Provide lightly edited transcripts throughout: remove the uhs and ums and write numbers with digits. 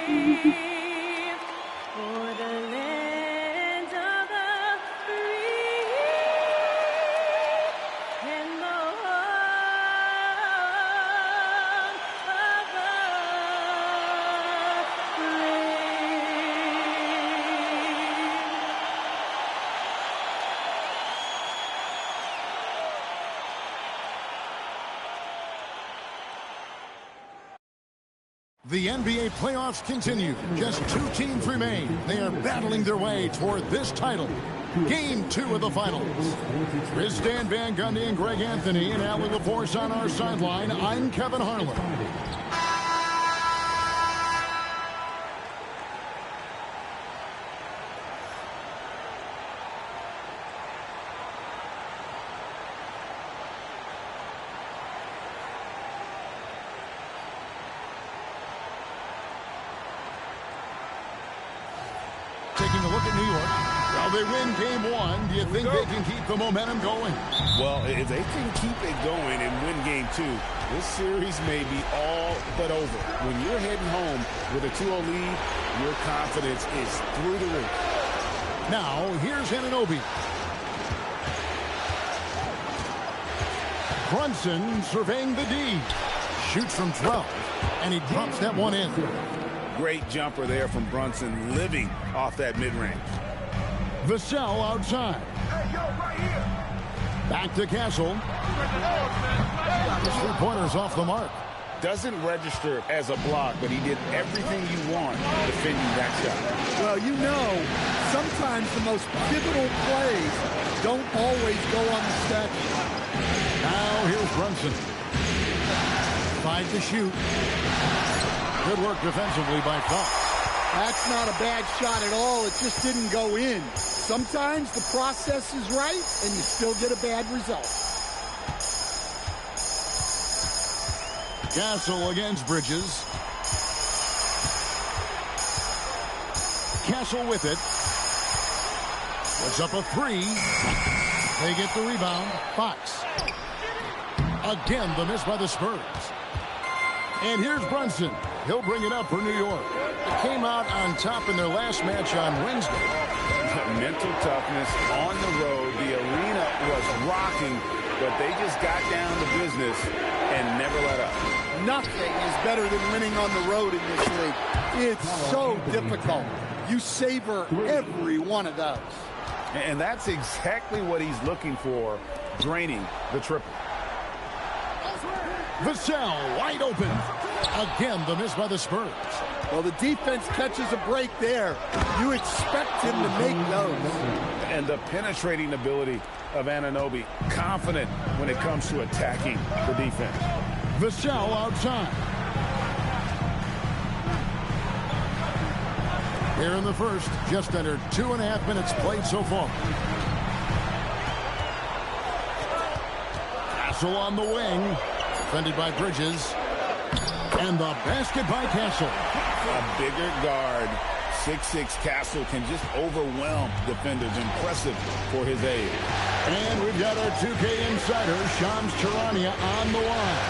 for the land of the free and the home of the The NBA playoffs continue. Just 2 teams remain. They are battling their way toward this title. Game 2 of the finals. With Stan Van Gundy and Greg Anthony and Allie LaForce on our sideline, I'm Kevin Harlan. Taking a look at New York. Well, they win game 1. Do you think they can keep the momentum going? Well, if they can keep it going and win game 2, this series may be all but over. When you're heading home with a 2-0 lead, your confidence is through the roof. Now, here's Anunoby. Brunson surveying the D. Shoots from 12, and he drops that one in. Great jumper there from Brunson, living off that mid-range. Vassell outside. Hey, yo, right here. Back to Castle. His 3-pointer's off the mark. Doesn't register as a block, but he did everything you want defending that shot. Well, you know, sometimes the most pivotal plays don't always go on the stat sheet. Now here's Brunson. 5 to shoot. Good work defensively by Fox. That's not a bad shot at all. It just didn't go in. Sometimes the process is right, and you still get a bad result. Castle against Bridges. Castle with it. Puts up a 3. They get the rebound. Fox. Again, the miss by the Spurs. And here's Brunson. He'll bring it up for New York. Came out on top in their last match on Wednesday. Mental toughness on the road. The arena was rocking, but they just got down to business and never let up. Nothing is better than winning on the road in this league. It's so difficult. You savor every one of those. And that's exactly what he's looking for, draining the triple. Vassell wide open. Again, the miss by the Spurs. Well, the defense catches a break there. You expect him to make those. And the penetrating ability of Anunoby, confident when it comes to attacking the defense. Vassell outside. Here in the first, just under 2.5 minutes played so far. Castle on the wing. Defended by Bridges. And the basket by Castle. A bigger guard, 6'6" Castle, can just overwhelm defenders. Impressive for his age. And we've got our 2K insider, Shams Charania, on the line.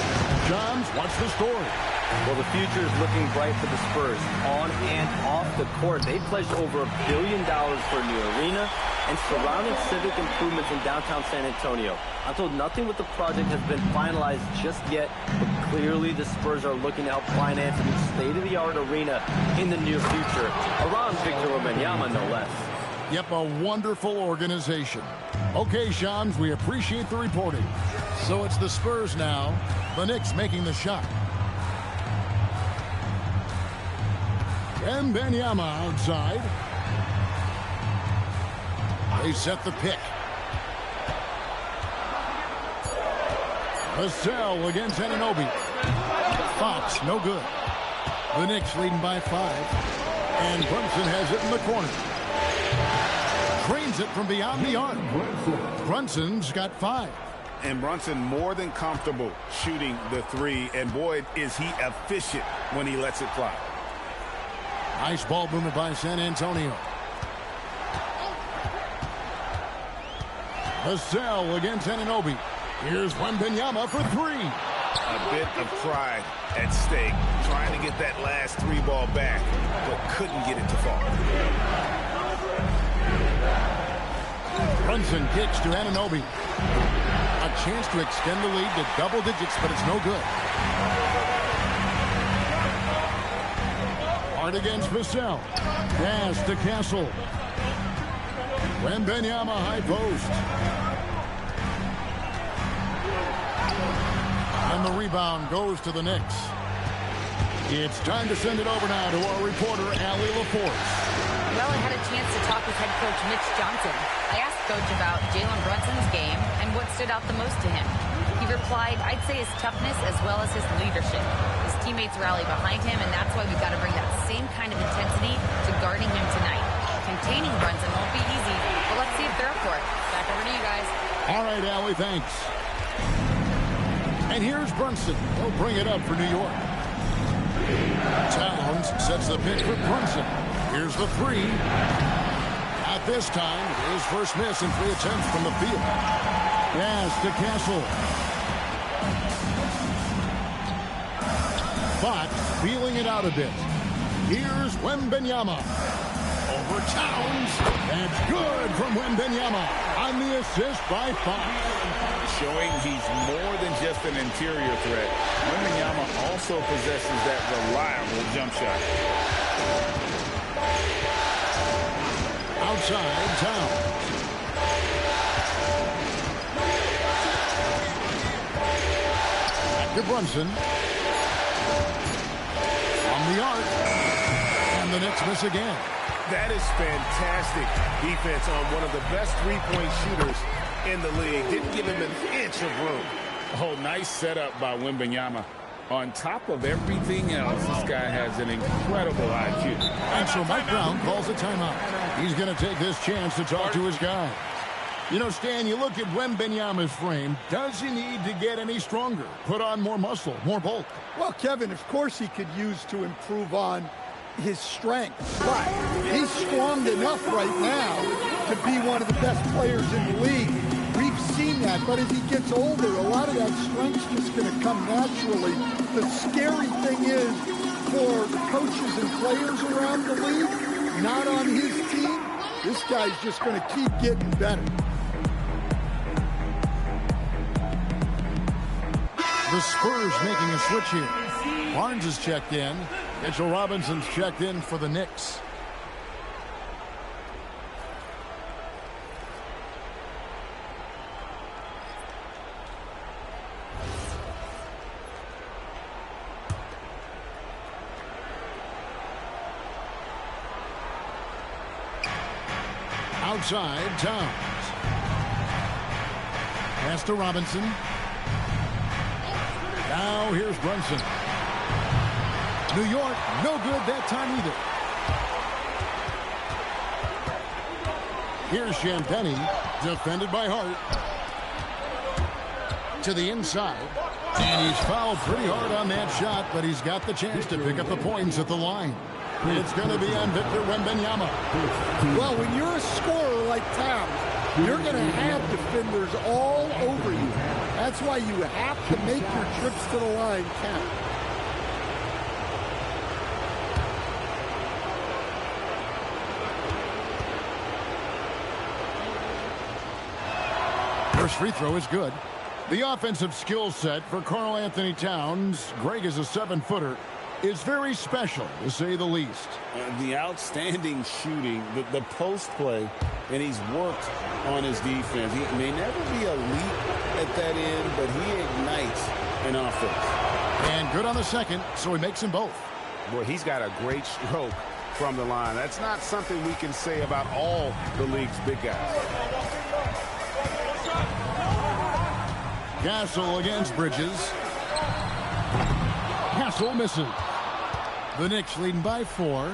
Shams, what's the story? Well, the future is looking bright for the Spurs. On and off the court, they pledged over $1 billion for a new arena and surrounding civic improvements in downtown San Antonio. I'm told nothing with the project has been finalized just yet, but clearly the Spurs are looking to help finance a new state-of-the-art arena in the near future, around Victor Wembanyama, no less. Yep, a wonderful organization. Okay, Shams, we appreciate the reporting. So it's the Spurs now. The Knicks making the shot. Wembanyama outside. They set the pick. Vassell against Anunoby. Fox, no good. The Knicks leading by 5. And Brunson has it in the corner. Drains it from beyond the arc. Brunson's got 5. And Brunson more than comfortable shooting the 3. And boy, is he efficient when he lets it fly. Nice ball movement by San Antonio. Vassell against Anunoby. Here's Wembanyama for 3. A bit of pride at stake, trying to get that last 3 ball back couldn't get it to fall. Brunson kicks to Anunoby. A chance to extend the lead to double digits, but it's no good. Hard against Vassell. Pass to Castle. Wembanyama high post. And the rebound goes to the Knicks. It's time to send it over now to our reporter, Allie LaForce. Well, I had a chance to talk with head coach Mitch Johnson. I asked Coach about Jalen Brunson's game and what stood out the most to him. He replied, I'd say his toughness as well as his leadership. His teammates rally behind him, and that's why we've got to bring that same kind of intensity to guarding him tonight. Containing Brunson won't be easy, but let's see if they're up for it. Back over to you guys. All right, Allie, thanks. And here's Brunson. He'll bring it up for New York. Towns sets the pitch for Brunson. Here's the three. At this time, his first miss in 3 attempts from the field. Pass to Castle. Fox feeling it out a bit. Here's Wembanyama. Over Towns. That's good from Wembanyama on the assist by Fox. Showing he's more than just an interior threat. Wembanyama also possesses that reliable jump shot. Outside, Towns. Back to Brunson. From the arc. And the Knicks miss again. That is fantastic defense on one of the best three-point shooters in the league. Didn't give him an inch of room. Oh, nice setup by Wembanyama. On top of everything else, this guy has an incredible IQ. And so Mike Brown calls a timeout. He's going to take this chance to talk to his guy. You know, Stan, you look at Wembanyama's frame. Does he need to get any stronger? Put on more muscle, more bulk? Well, Kevin, of course he could use to improve on his strength. But he's strong enough right now to be one of the best players in the league. We've seen that, but as he gets older, a lot of that strength's just going to come naturally. The scary thing is for coaches and players around the league, not on his team, this guy's just going to keep getting better. The Spurs making a switch here. Barnes is checked in. Mitchell Robinson's checked in for the Knicks. Outside, Towns. Pass to Robinson. Now here's Brunson. New York, no good that time either. Here's Champagny, defended by Hart. To the inside. And he's fouled pretty hard on that shot, but he's got the chance to pick up the points at the line. It's going to be on Victor Wembanyama. Well, when you're a scorer like Towns, you're going to have defenders all over you. That's why you have to make your trips to the line count. First free throw is good. The offensive skill set for Karl Anthony Towns, Greg is a 7-footer, is very special, to say the least. The outstanding shooting, the post play, and he's worked on his defense. He may never be elite at that end, but he ignites an offense. And good on the second, so he makes them both. Boy, he's got a great stroke from the line. That's not something we can say about all the league's big guys. Castle against Bridges. Castle misses. The Knicks leading by 4.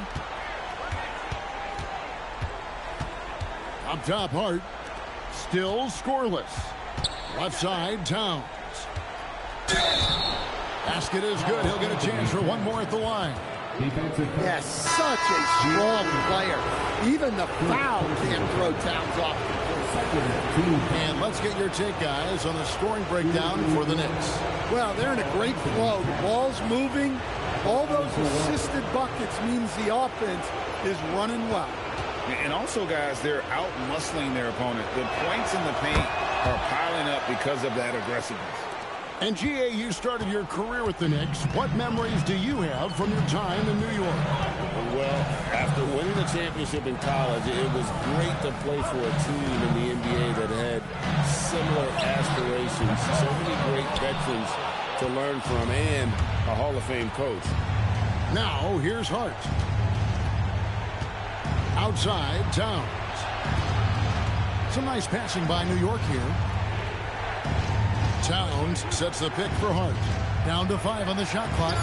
Up top, Hart. Still scoreless. Left side, Towns. Basket is good. He'll get a chance for one more at the line. Yes, such a strong player. Even the foul can't throw Towns off the court. And let's get your take, guys, on the scoring breakdown for the Knicks. Well, they're in a great flow. The ball's moving. All those assisted buckets means the offense is running well. And also, guys, they're out-muscling their opponent. The points in the paint are piling up because of that aggressiveness. And G.A., you started your career with the Knicks. What memories do you have from your time in New York? Well, after winning the championship in college, it was great to play for a team in the NBA that had similar aspirations. So many great veterans to learn from and a Hall of Fame coach. Now, here's Hart. Outside, Towns. Some nice passing by New York here. Towns sets the pick for Hart. Down to 5 on the shot clock.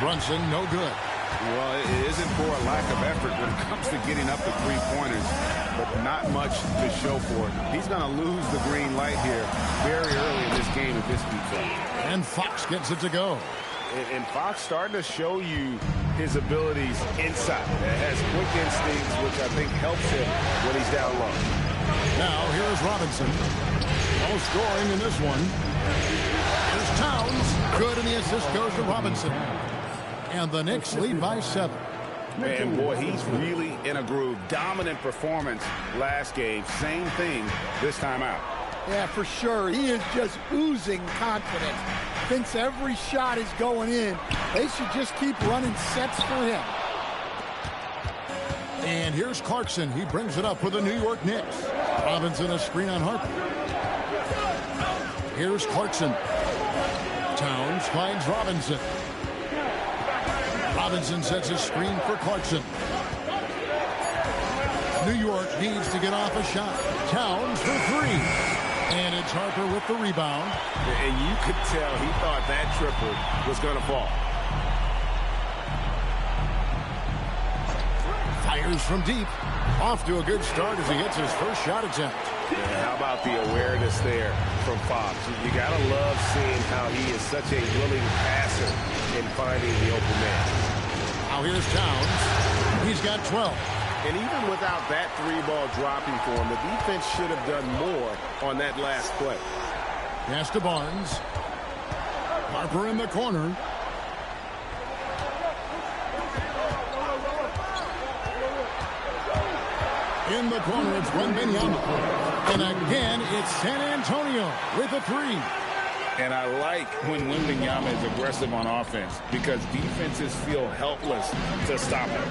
Brunson, no good. Well, it isn't for a lack of effort when it comes to getting up the three-pointers, but not much to show for it. He's going to lose the green light here very early in this game if this keeps up. And Fox gets it to go. And Fox starting to show you his abilities inside. Has quick instincts, which I think helps him when he's down low. Now, here's Robinson. No scoring in this one. Here's Towns. Good, and the assist goes to Robinson. And the Knicks lead by 7. Man, boy, he's really in a groove. Dominant performance last game. Same thing this time out. Yeah, for sure. He is just oozing confidence. Thinks every shot is going in. They should just keep running sets for him. And here's Clarkson. He brings it up for the New York Knicks. Robinson a screen on Harper. Here's Clarkson. Towns finds Robinson. Robinson sets a screen for Clarkson. New York needs to get off a shot. Towns for 3. And it's Harper with the rebound. And you could tell he thought that triple was going to fall. Fires from deep. Off to a good start as he hits his first shot attempt. Yeah, how about the awareness there from Fox? You got to love seeing how he is such a willing passer in finding the open man. Now here's Towns. He's got 12. And even without that 3-ball dropping for him, the defense should have done more on that last play. Pass to Barnes. Harper in the corner. In the corner, it's Wembanyama. And again, it's San Antonio with a 3. And I like when Wembanyama is aggressive on offense because defenses feel helpless to stop him.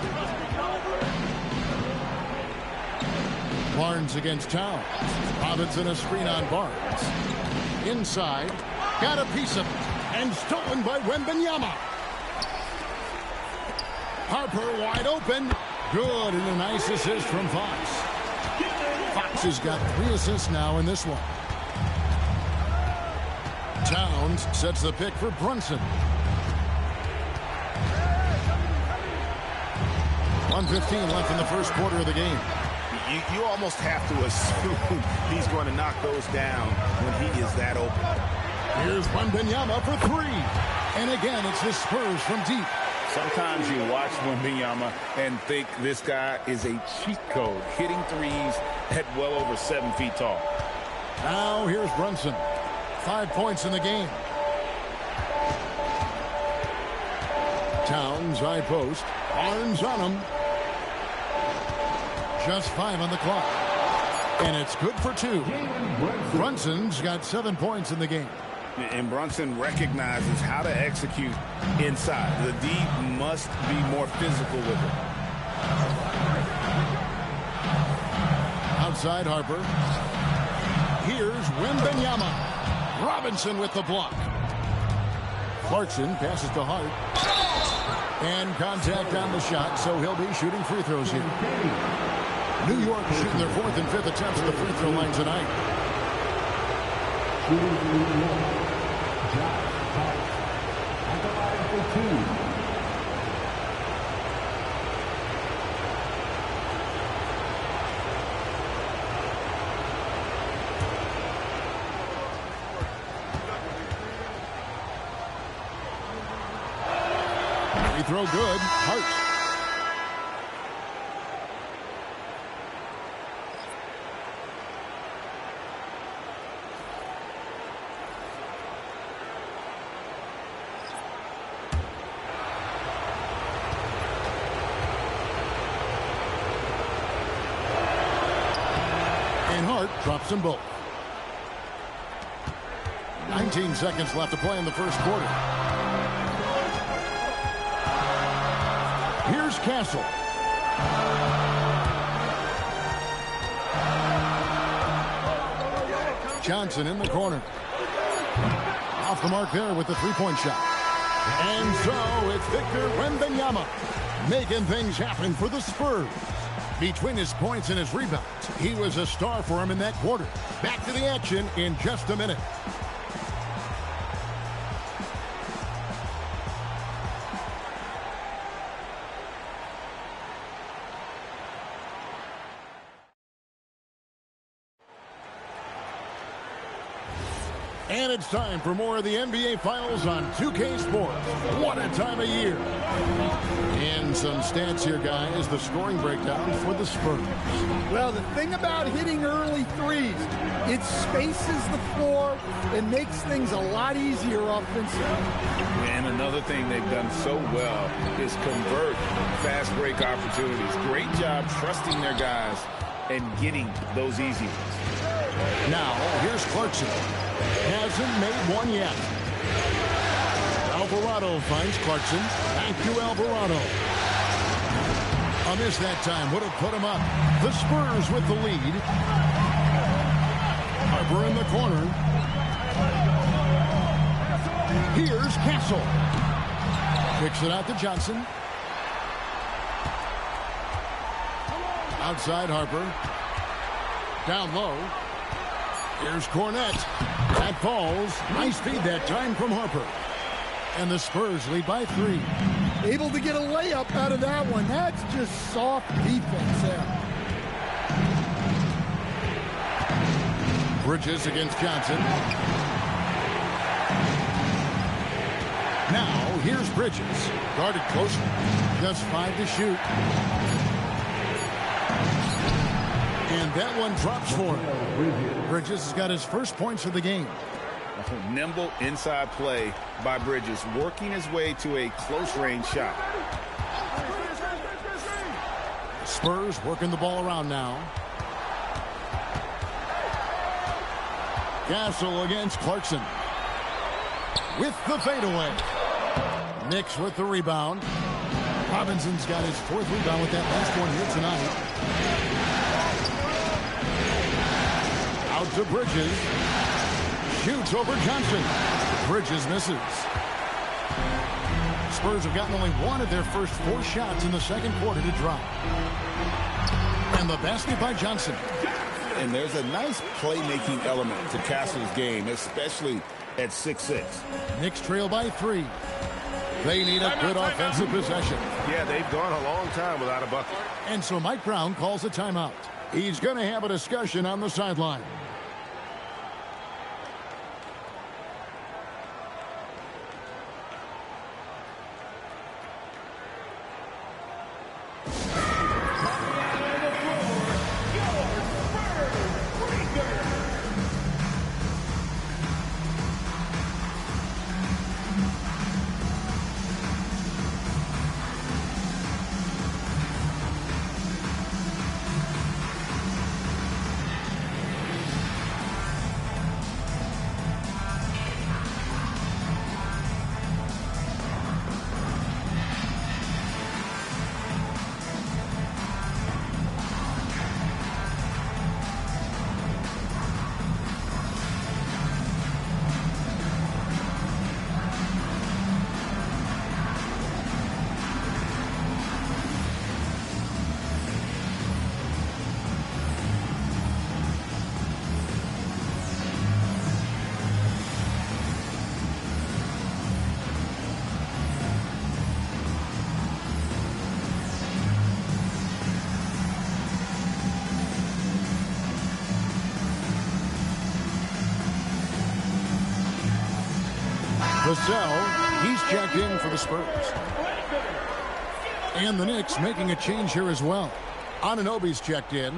Barnes against Towns. Robinson a screen on Barnes. Inside. Got a piece of it. And stolen by Wembanyama. Harper wide open. Good, and a nice assist from Fox. Fox has got 3 assists now in this one. Towns sets the pick for Brunson. 1:15 left in the first quarter of the game. You almost have to assume he's going to knock those down when he is that open. Here's Wembanyama for 3. And again, it's the Spurs from deep. Sometimes you watch Wembanyama and think this guy is a cheat code, hitting threes at well over 7 feet tall. Now here's Brunson. 5 points in the game. Towns high post. Barnes on him. Just 5 on the clock. And it's good for 2. Brunson's got 7 points in the game. And Brunson recognizes how to execute inside. The D must be more physical with it. Outside Harper. Here's Wembanyama. Robinson with the block. Clarkson passes to Hart. And contact on the shot, so he'll be shooting free throws here. New York shooting their 4th and 5th attempts at the free throw line tonight. Free throw good. Hart. Smart drops them both. 19 seconds left to play in the first quarter. Here's Castle. Johnson in the corner. Off the mark there with the three-point shot. And so it's Victor Wembanyama making things happen for the Spurs. Between his points and his rebounds, he was a star for him in that quarter. Back to the action in just a minute. And it's time for more of the NBA Finals on 2K Sports. What a time of year. And some stats here, guys. The scoring breakdown for the Spurs. Well, the thing about hitting early threes, it spaces the floor and makes things a lot easier offensively. And another thing they've done so well is convert fast break opportunities. Great job trusting their guys and getting those easy ones. Now, here's Clarkson. Hasn't made one yet. Alvarado finds Clarkson. Back to Alvarado. A miss that time would have put him up. The Spurs with the lead. Harper in the corner. Here's Castle. Kicks it out to Johnson. Outside Harper. Down low. Here's Cornette. That falls. Nice feed that time from Harper. And the Spurs lead by 3. Able to get a layup out of that one. That's just soft defense there. Bridges against Johnson. Now, here's Bridges. Guarded closely. Just 5 to shoot. And that one drops for him. Bridges has got his first points of the game. Nimble inside play by Bridges, working his way to a close-range shot. Spurs working the ball around now. Castle against Clarkson. With the fadeaway. Knicks with the rebound. Robinson's got his 4th rebound with that last one here tonight. Out to Bridges. Shoots over Johnson. Bridges misses. Spurs have gotten only one of their first 4 shots in the second quarter to drop. And the basket by Johnson. And there's a nice playmaking element to Castle's game, especially at 6'6". Knicks trail by 3. They need a good offensive possession. Yeah, they've gone a long time without a bucket. And so Mike Brown calls a timeout. He's going to have a discussion on the sideline. Vassell, he's checked in for the Spurs. And the Knicks making a change here as well. Anunoby's checked in.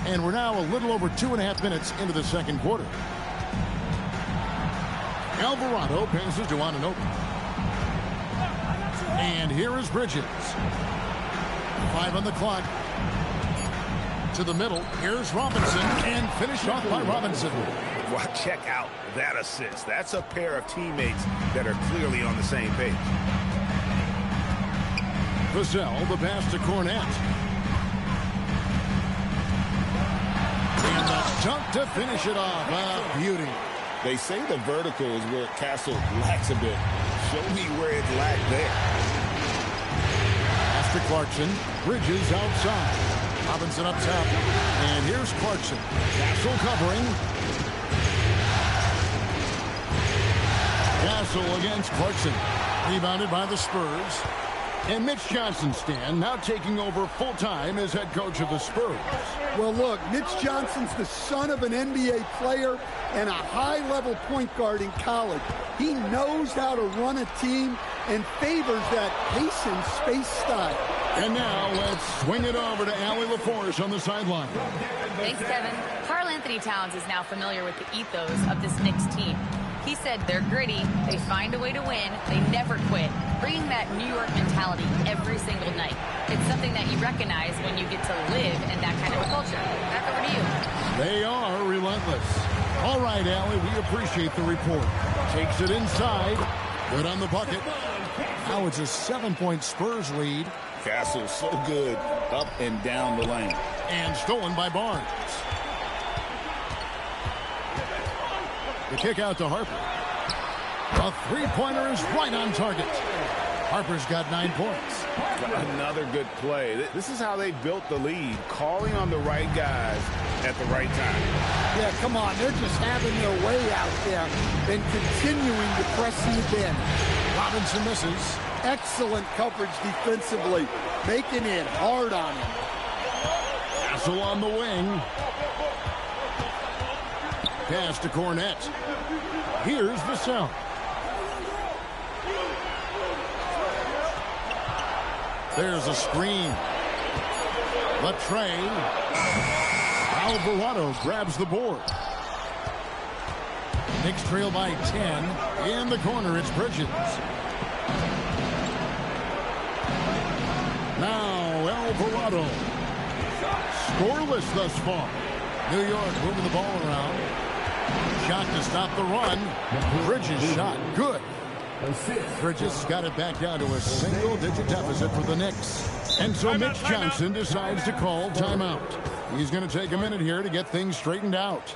And we're now a little over 2.5 minutes into the second quarter. Alvarado passes to Anunoby. And here is Bridges. 5 on the clock. To the middle. Here's Robinson. And finished off by Robinson. Well, check out that assist. That's a pair of teammates that are clearly on the same page. Vassell, the pass to Cornette. And the dunk to finish it off. A beauty. They say the vertical is where Castle lacks a bit. Show me where it lacked there. Pass to Clarkson. Bridges outside. Robinson up top. And here's Clarkson. Castle covering. Castle against Clarkson. Rebounded by the Spurs. And Mitch Johnson, Stan, now taking over full-time as head coach of the Spurs. Well, look, Mitch Johnson's the son of an NBA player and a high-level point guard in college. He knows how to run a team and favors that pace and space style. And now let's swing it over to Allie LaForce on the sideline. Thanks, Kevin. Karl Anthony Towns is now familiar with the ethos of this Knicks team. He said they're gritty, they find a way to win, they never quit, bringing that New York mentality every single night. It's something that you recognize when you get to live in that kind of a culture. Back over to you. They are relentless. All right, Allie, we appreciate the report. Takes it inside. Good on the bucket. Now it's a 7-point Spurs lead. Castle so good up and down the lane. And stolen by Barnes. The kick out to Harper. A three-pointer is right on target. Harper's got 9 points. Another good play. This is how they built the lead, calling on the right guys at the right time. Yeah, come on. They're just having their way out there and continuing to press the advantage. Robinson misses. Excellent coverage defensively, making it hard on him. Castle on the wing. Pass to Cornette. Here's Vassell. There's a screen. Latrey. Alvarado grabs the board. Knicks trail by 10. In the corner, it's Bridges. Now Alvarado. Scoreless thus far. New York moving the ball around. Shot to stop the run. Bridges shot. Good. Bridges got it back down to a single-digit deficit for the Knicks. And so Mitch Johnson decides to call timeout. He's going to take a minute here to get things straightened out.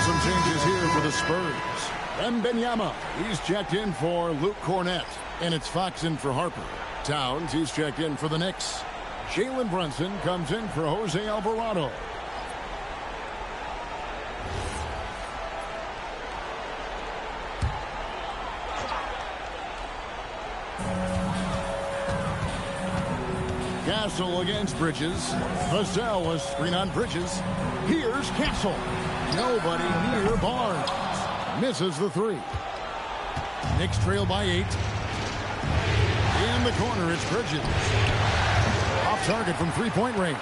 Some changes here for the Spurs. Wembanyama, he's checked in for Luke Cornette. And it's Fox in for Harper. Towns, he's checked in for the Knicks. Jalen Brunson comes in for Jose Alvarado. Castle against Bridges. Vassell was screen on Bridges. Here's Castle. Nobody near Barnes. Misses the three. Knicks trail by 8. In the corner, it's Bridges. Off target from three-point range.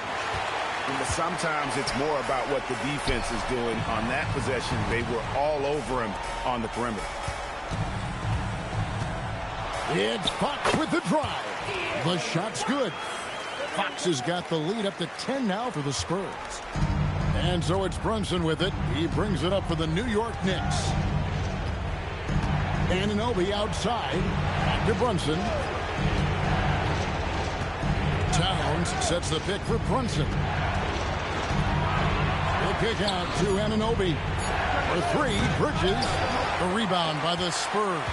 Sometimes it's more about what the defense is doing on that possession. They were all over him on the perimeter. It's Fox with the drive. The shot's good. Fox has got the lead up to 10 now for the Spurs. And so it's Brunson with it. He brings it up for the New York Knicks. Anunoby outside. Back to Brunson. Towns sets the pick for Brunson. The kick out to Anunoby. For three, Bridges. The rebound by the Spurs.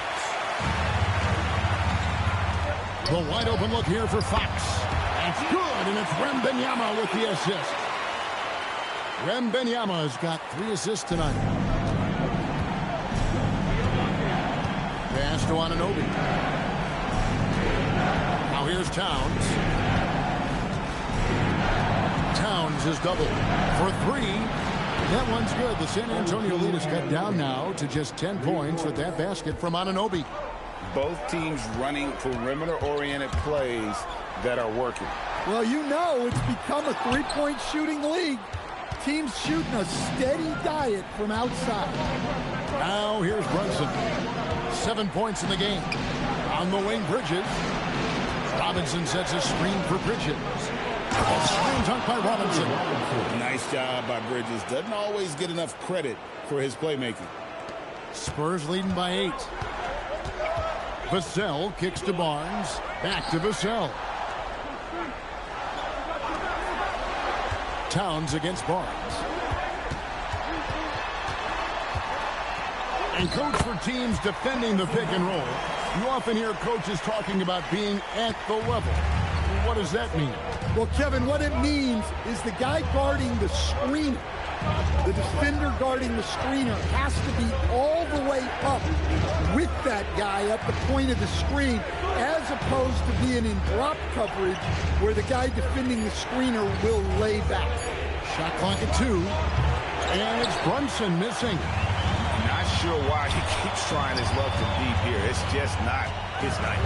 The wide open look here for Fox. That's good, and it's Wembanyama with the assist. Wembanyama has got 3 assists tonight. Pass to Anunoby. Now here's Towns. Towns is doubled for 3. That one's good. The San Antonio lead is cut down now to just 10 points with that basket from Anunoby. Both teams running perimeter-oriented plays that are working. Well, you know it's become a three-point shooting league. Teams shooting a steady diet from outside. Now here's Brunson. 7 points in the game. On the wing, Bridges. Robinson sets a screen for Bridges. A screen dunk by Robinson. Nice job by Bridges. Doesn't always get enough credit for his playmaking. Spurs leading by 8. Vassell kicks to Barnes. Back to Vassell. Towns against Barnes. And coach, for teams defending the pick and roll, you often hear coaches talking about being at the level. What does that mean? Well, Kevin, what it means is the guy guarding the screener, the defender guarding the screener, has to be all the way up with that guy at the point of the screen, as opposed to being in drop coverage where the guy defending the screener will lay back. Shot clock at 2. And it's Brunson missing. Not sure why he keeps trying his luck from deep here. It's just not his night.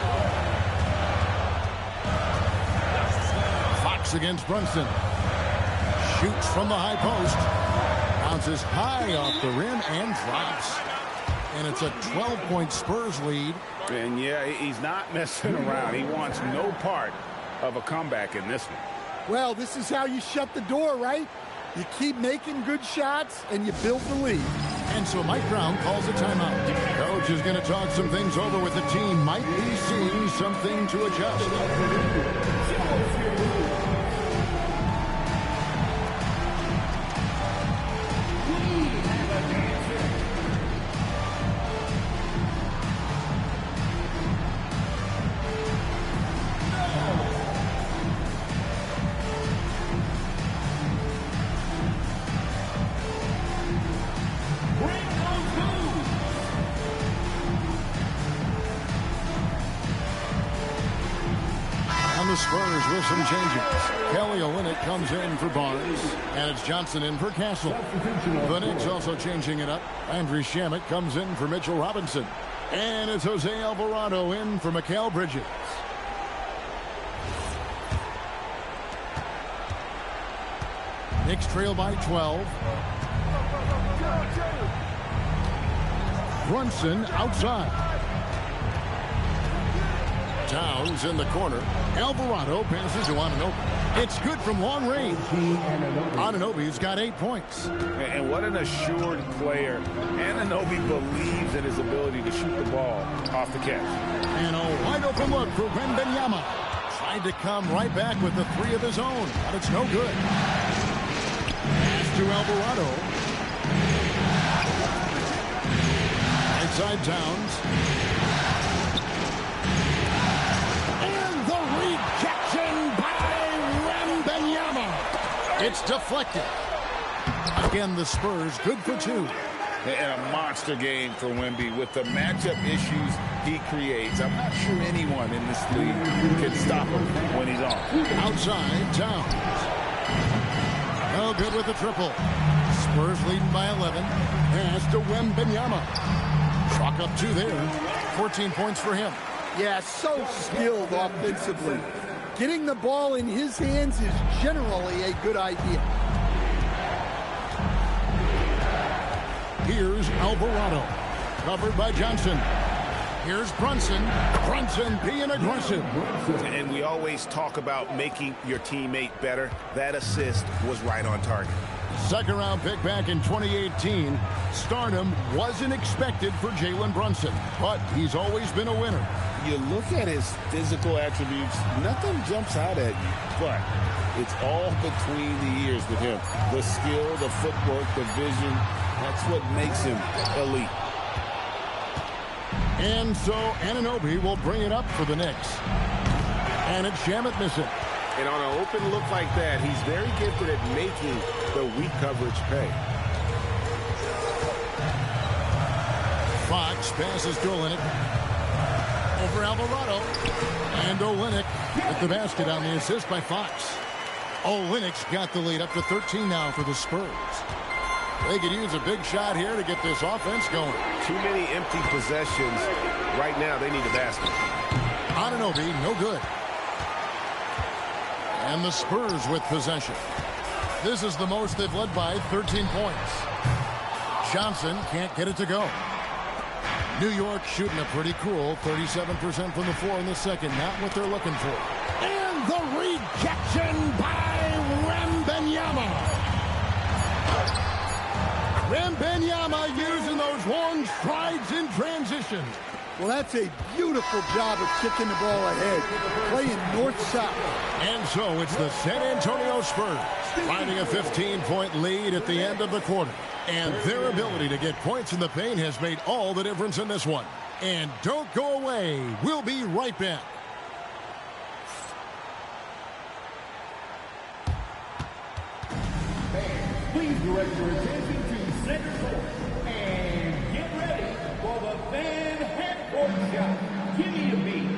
Fox against Brunson. Shoots from the high post. Bounces high off the rim and drops. And it's a 12-point Spurs lead. And yeah, he's not messing around. He wants no part of a comeback in this one. Well, this is how you shut the door, right? You keep making good shots and you build the lead. And so Mike Brown calls a timeout. Coach is going to talk some things over with the team. Might be seeing something to adjust. The Spurs with some changes. Kelly Olynyk comes in for Barnes, and it's Johnson in for Castle. The Knicks also changing it up. Andrew Shamet comes in for Mitchell Robinson, and it's Jose Alvarado in for Mikal Bridges. Knicks trail by 12. Brunson outside. Towns in the corner. Alvarado passes to Anunoby. It's good from long range. Anunoby's got 8 points. And what an assured player. Anunoby believes in his ability to shoot the ball off the catch. And a wide open look for Wembanyama. Tried to come right back with the 3 of his own, but it's no good. Pass to Alvarado. Right side Towns. It's deflected. Again, the Spurs good for 2. And a monster game for Wemby with the matchup issues he creates. I'm not sure anyone in this league can stop him when he's on. Outside, Towns. No good with the triple. Spurs leading by 11. Pass to Wembanyama. Chalk up 2 there. 14 points for him. Yeah, so skilled offensively. Getting the ball in his hands is generally a good idea. Here's Alvarado. Covered by Johnson. Here's Brunson. Brunson being aggressive. And we always talk about making your teammate better. That assist was right on target. Second round pick back in 2018. Stardom wasn't expected for Jalen Brunson, but he's always been a winner. You look at his physical attributes, nothing jumps out at you, but it's all between the ears with him. The skill, the footwork, the vision. That's what makes him elite. And so Anunoby will bring it up for the Knicks. And it's Shamet missing. And on an open look like that, he's very gifted at making the weak coverage pay. Fox passes to Olynyk. Over Alvarado. And Olynyk with the basket on the assist by Fox. Olynyk's got the lead up to 13 now for the Spurs. They could use a big shot here to get this offense going. Too many empty possessions. Right now, they need a basket. Anunoby, no good. And the Spurs with possession. This is the most they've led by, 13 points. Johnson can't get it to go. New York shooting a pretty cool 37% from the floor in the second. Not what they're looking for. And the rejection by Wembanyama. Wembanyama using those long strides in transition. Well, that's a beautiful job of kicking the ball ahead, playing north-south. And so it's the San Antonio Spurs finding a 15-point lead at the end of the quarter. And their ability to get points in the paint has made all the difference in this one. And don't go away. We'll be right back. Please direct your attention to center court and get ready for the fan half-court shot. Give me a beat.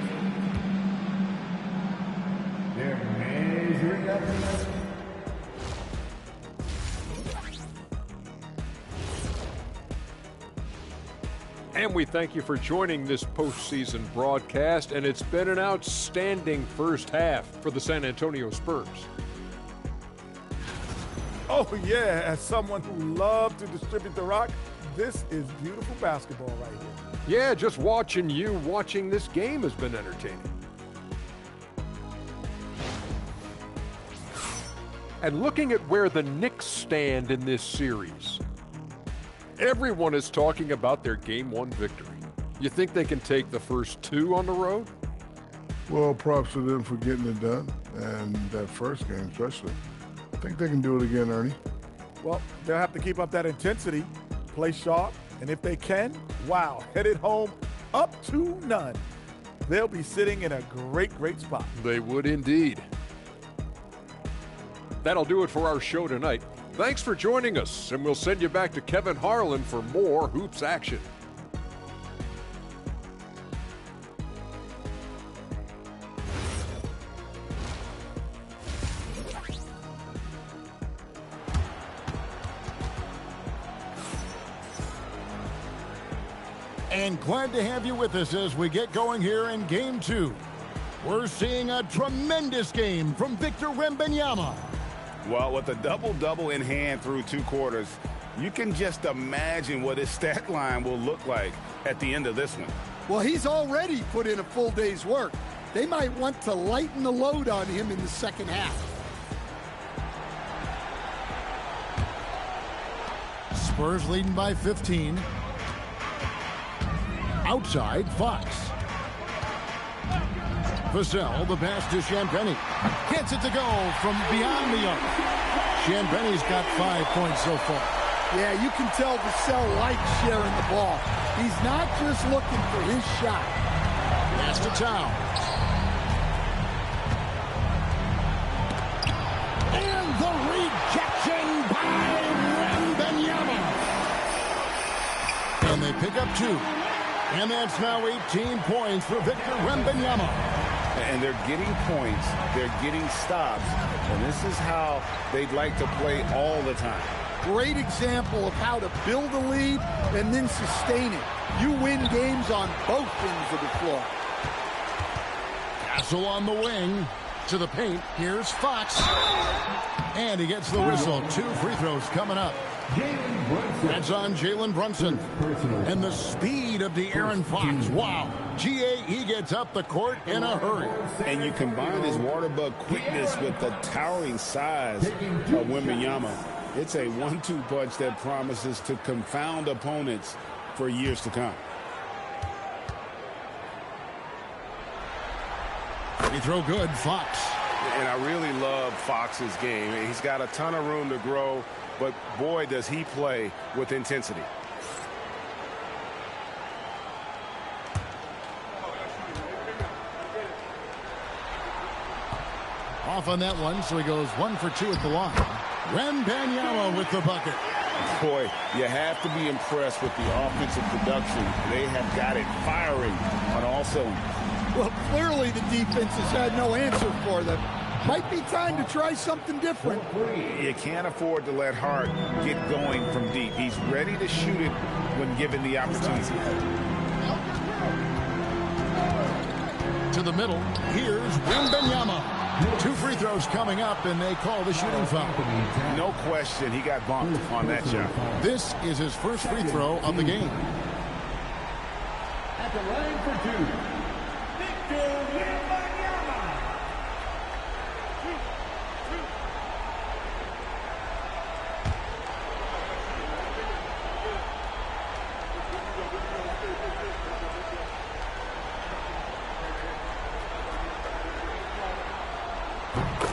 They're measuring up. And we thank you for joining this postseason broadcast, and it's been an outstanding first half for the San Antonio Spurs. Oh, yeah, as someone who loves to distribute the rock, this is beautiful basketball right here. Yeah, just watching this game has been entertaining. And looking at where the Knicks stand in this series, everyone is talking about their Game 1 victory. You think they can take the first two on the road? Well, props to them for getting it done, and that first game especially. I think they can do it again, Ernie. Well, they'll have to keep up that intensity, play sharp, and if they can, wow, headed home up 2-0. They'll be sitting in a great, great spot. They would indeed. That'll do it for our show tonight. Thanks for joining us, and we'll send you back to Kevin Harlan for more Hoops action. And glad to have you with us as we get going here in Game 2. We're seeing a tremendous game from Victor Wembanyama. Well, with a double-double in hand through 2 quarters, you can just imagine what his stat line will look like at the end of this one. Well, he's already put in a full day's work. They might want to lighten the load on him in the second half. Spurs leading by 15. Outside, Fox. Vassell, the pass to Champagnie. Gets it to go from beyond the arc. Champagnie's got 5 points so far. Yeah, you can tell Vassell likes sharing the ball. He's not just looking for his shot. Pass to Towns. And the rejection by Wembanyama. And they pick up 2. And that's now 18 points for Victor Wembanyama. And they're getting points, they're getting stops, and this is how they'd like to play all the time. Great example of how to build a lead and then sustain it. You win games on both ends of the floor. Castle on the wing to the paint. Here's Fox. And he gets the whistle. 2 free throws coming up. That's on Jalen Brunson. And the speed of De'Aaron Fox. Wow. GAE gets up the court in a hurry. And you combine his water bug quickness with the towering size of Wembanyama. It's a 1-2 punch that promises to confound opponents for years to come. Free throw good. Fox. And I really love Fox's game. He's got a ton of room to grow, but boy, does he play with intensity. Off on that one, so he goes 1 for 2 at the line. Wembanyama with the bucket. Boy, you have to be impressed with the offensive production. They have got it firing on all cylinders. Well, clearly the defense has had no answer for them. Might be time to try something different. You can't afford to let Hart get going from deep. He's ready to shoot it when given the opportunity. To the middle, here's Wembanyama. 2 free throws coming up, and they call the shooting foul. No question, he got bumped on that shot. This is his first free throw of the game. At the line for 2, Victor Wembanyama.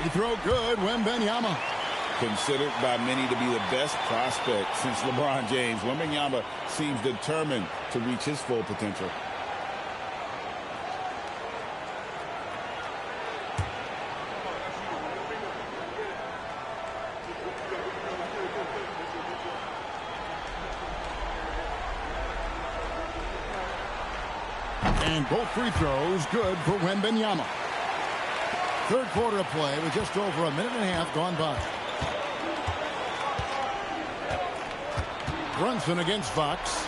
Free throw good, Wembanyama. Considered by many to be the best prospect since LeBron James, Wembanyama seems determined to reach his full potential. And both free throws good for Wembanyama. Third quarter of play with just over a minute and a half gone by. Brunson against Fox.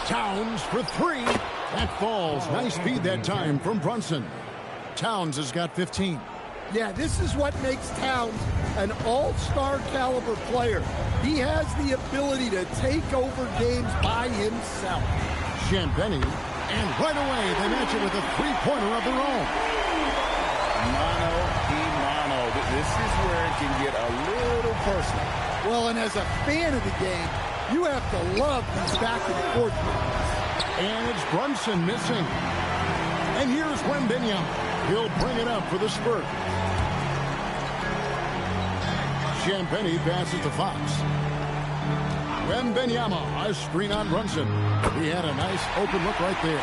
Towns for 3. That falls. Nice speed that time from Brunson. Towns has got 15. Yeah, this is what makes Towns an all-star caliber player. He has the ability to take over games by himself. Champagny, and right away they match it with a three-pointer of their own. Mano. This is where it can get a little personal. Well, and as a fan of the game, you have to love these back-and-forth games. And it's Brunson missing. And here's Wembanyama. He'll bring it up for the Spurs. Champagny passes to Fox. Wembanyama, a screen on Brunson. He had a nice open look right there.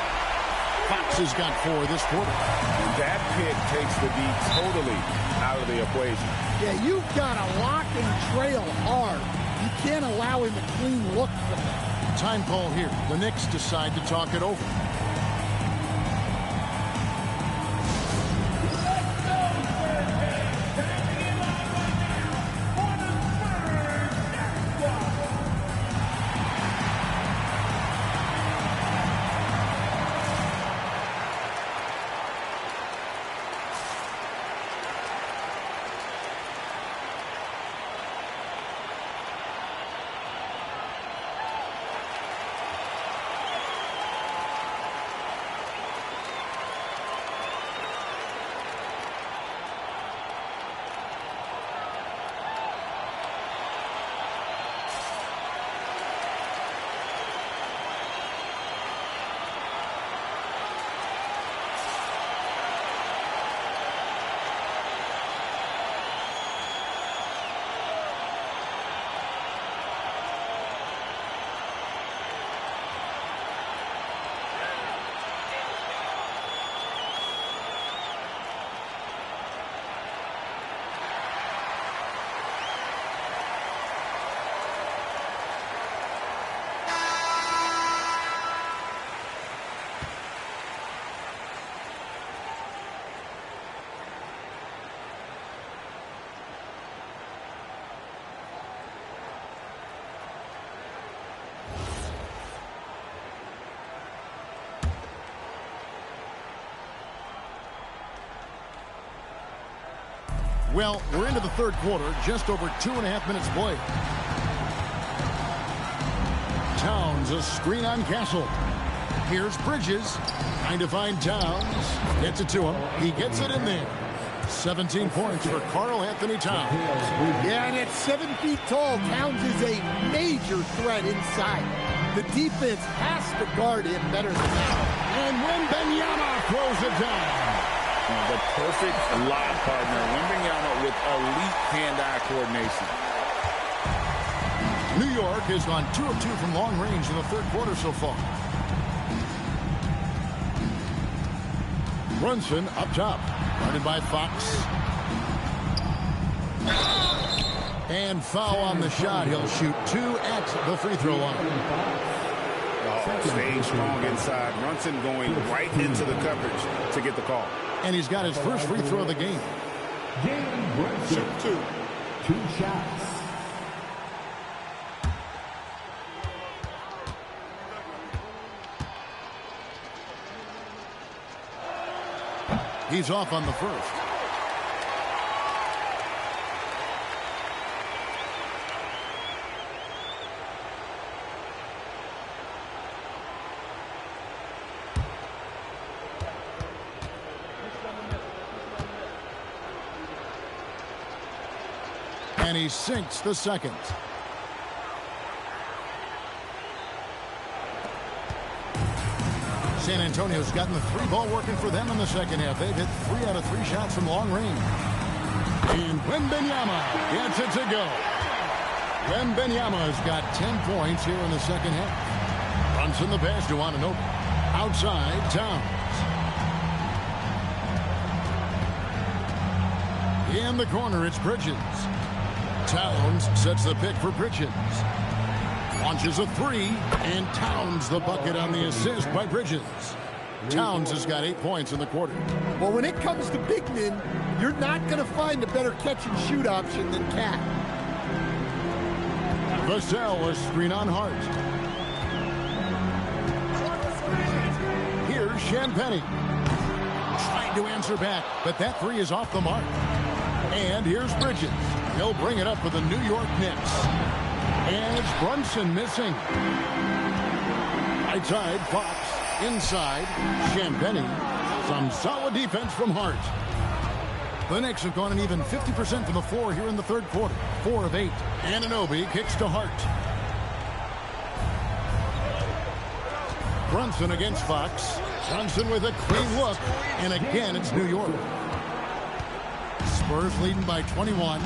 Fox has got 4 this quarter. And that pick takes the D totally out of the equation. Yeah, you've got to lock and trail hard. You can't allow him a clean look from that. Time call here. The Knicks decide to talk it over. Well, we're into the third quarter, just over 2.5 minutes played. Towns, a screen on Castle. Here's Bridges, trying to find Towns. Gets it to him. He gets it in there. 17 points for Karl Anthony Towns. Yeah, and at 7 feet tall, Towns is a major threat inside. The defense has to guard him better than that. And Wembanyama throws it down. The perfect lob partner. Wembanyama with elite hand-eye coordination. New York has gone 2 of 2 from long range in the third quarter so far. Brunson up top, guarded by Fox. And foul on the shot. He'll shoot 2 at the free throw line. Staying strong inside. Brunson going right into the coverage to get the call. And he's got his first free throw of the game. Shoot 2. 2 shots. He's off on the first. And he sinks the second. San Antonio's gotten the 3 ball working for them in the second half. They've hit 3 out of 3 shots from long range. And Wembanyama gets it to go. Wembanyama's got 10 points here in the second half. Brunson the pass to Anunoby. Outside, Towns. In the corner, it's Bridges. Towns sets the pick for Bridges. Launches a 3, and Towns the bucket on the assist by Bridges. Towns has got 8 points in the quarter. Well, when it comes to big men, you're not going to find a better catch-and-shoot option than Cat. Vassell, a screen on Hart. Here's Champagnie. Trying to answer back, but that 3 is off the mark. And here's Bridges. He'll bring it up for the New York Knicks. And it's Brunson missing. Right side, Fox. Inside, Champagnie. Some solid defense from Hart. The Knicks have gone an even 50% from the floor here in the third quarter. 4 of 8. Anunoby kicks to Hart. Brunson against Fox. Brunson with a clean look. And again, it's New York. Spurs leading by 21.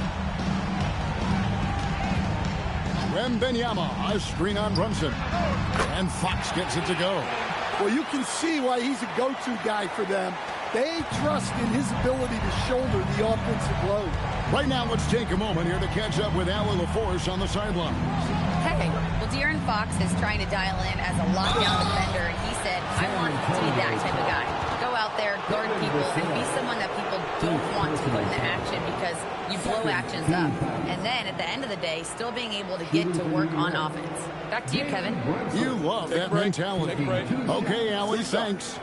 Wembanyama, a screen on Brunson. And Fox gets it to go. Well, you can see why he's a go-to guy for them. They trust in his ability to shoulder the offensive load. Right now, let's take a moment here to catch up with Allie LaForce on the sideline. Hey, well, De'Aaron Fox is trying to dial in as a lockdown defender, and he said, I want to be that type of guy. Go out there, guard people, and be someone that people don't want to put into action because you blow actions up. And then, at the end of the day, still being able to get to work on offense. Back to you, Kevin. You love that mentality. Okay, Allie, thanks.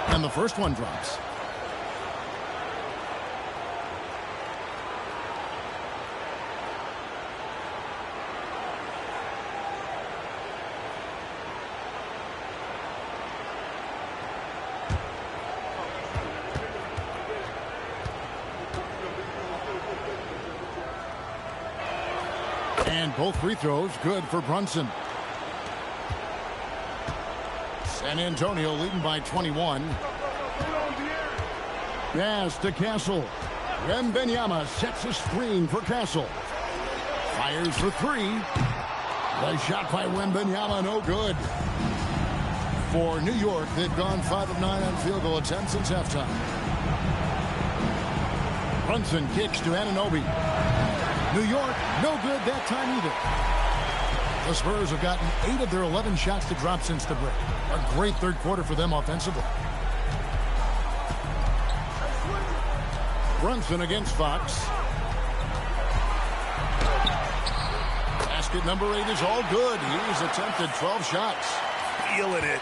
And the first one drops. And both free throws good for Brunson. San Antonio leading by 21. Pass to Castle. Wembanyama sets a screen for Castle. Fires for 3. The shot by Wembanyama, no good. For New York, they've gone 5 of 9 on field goal attempts since halftime. Brunson kicks to Anunoby. New York, no good that time either. The Spurs have gotten 8 of their 11 shots to drop since the break. A great third quarter for them offensively. Brunson against Fox. Basket number 8 is all good. He's attempted 12 shots. Feeling it.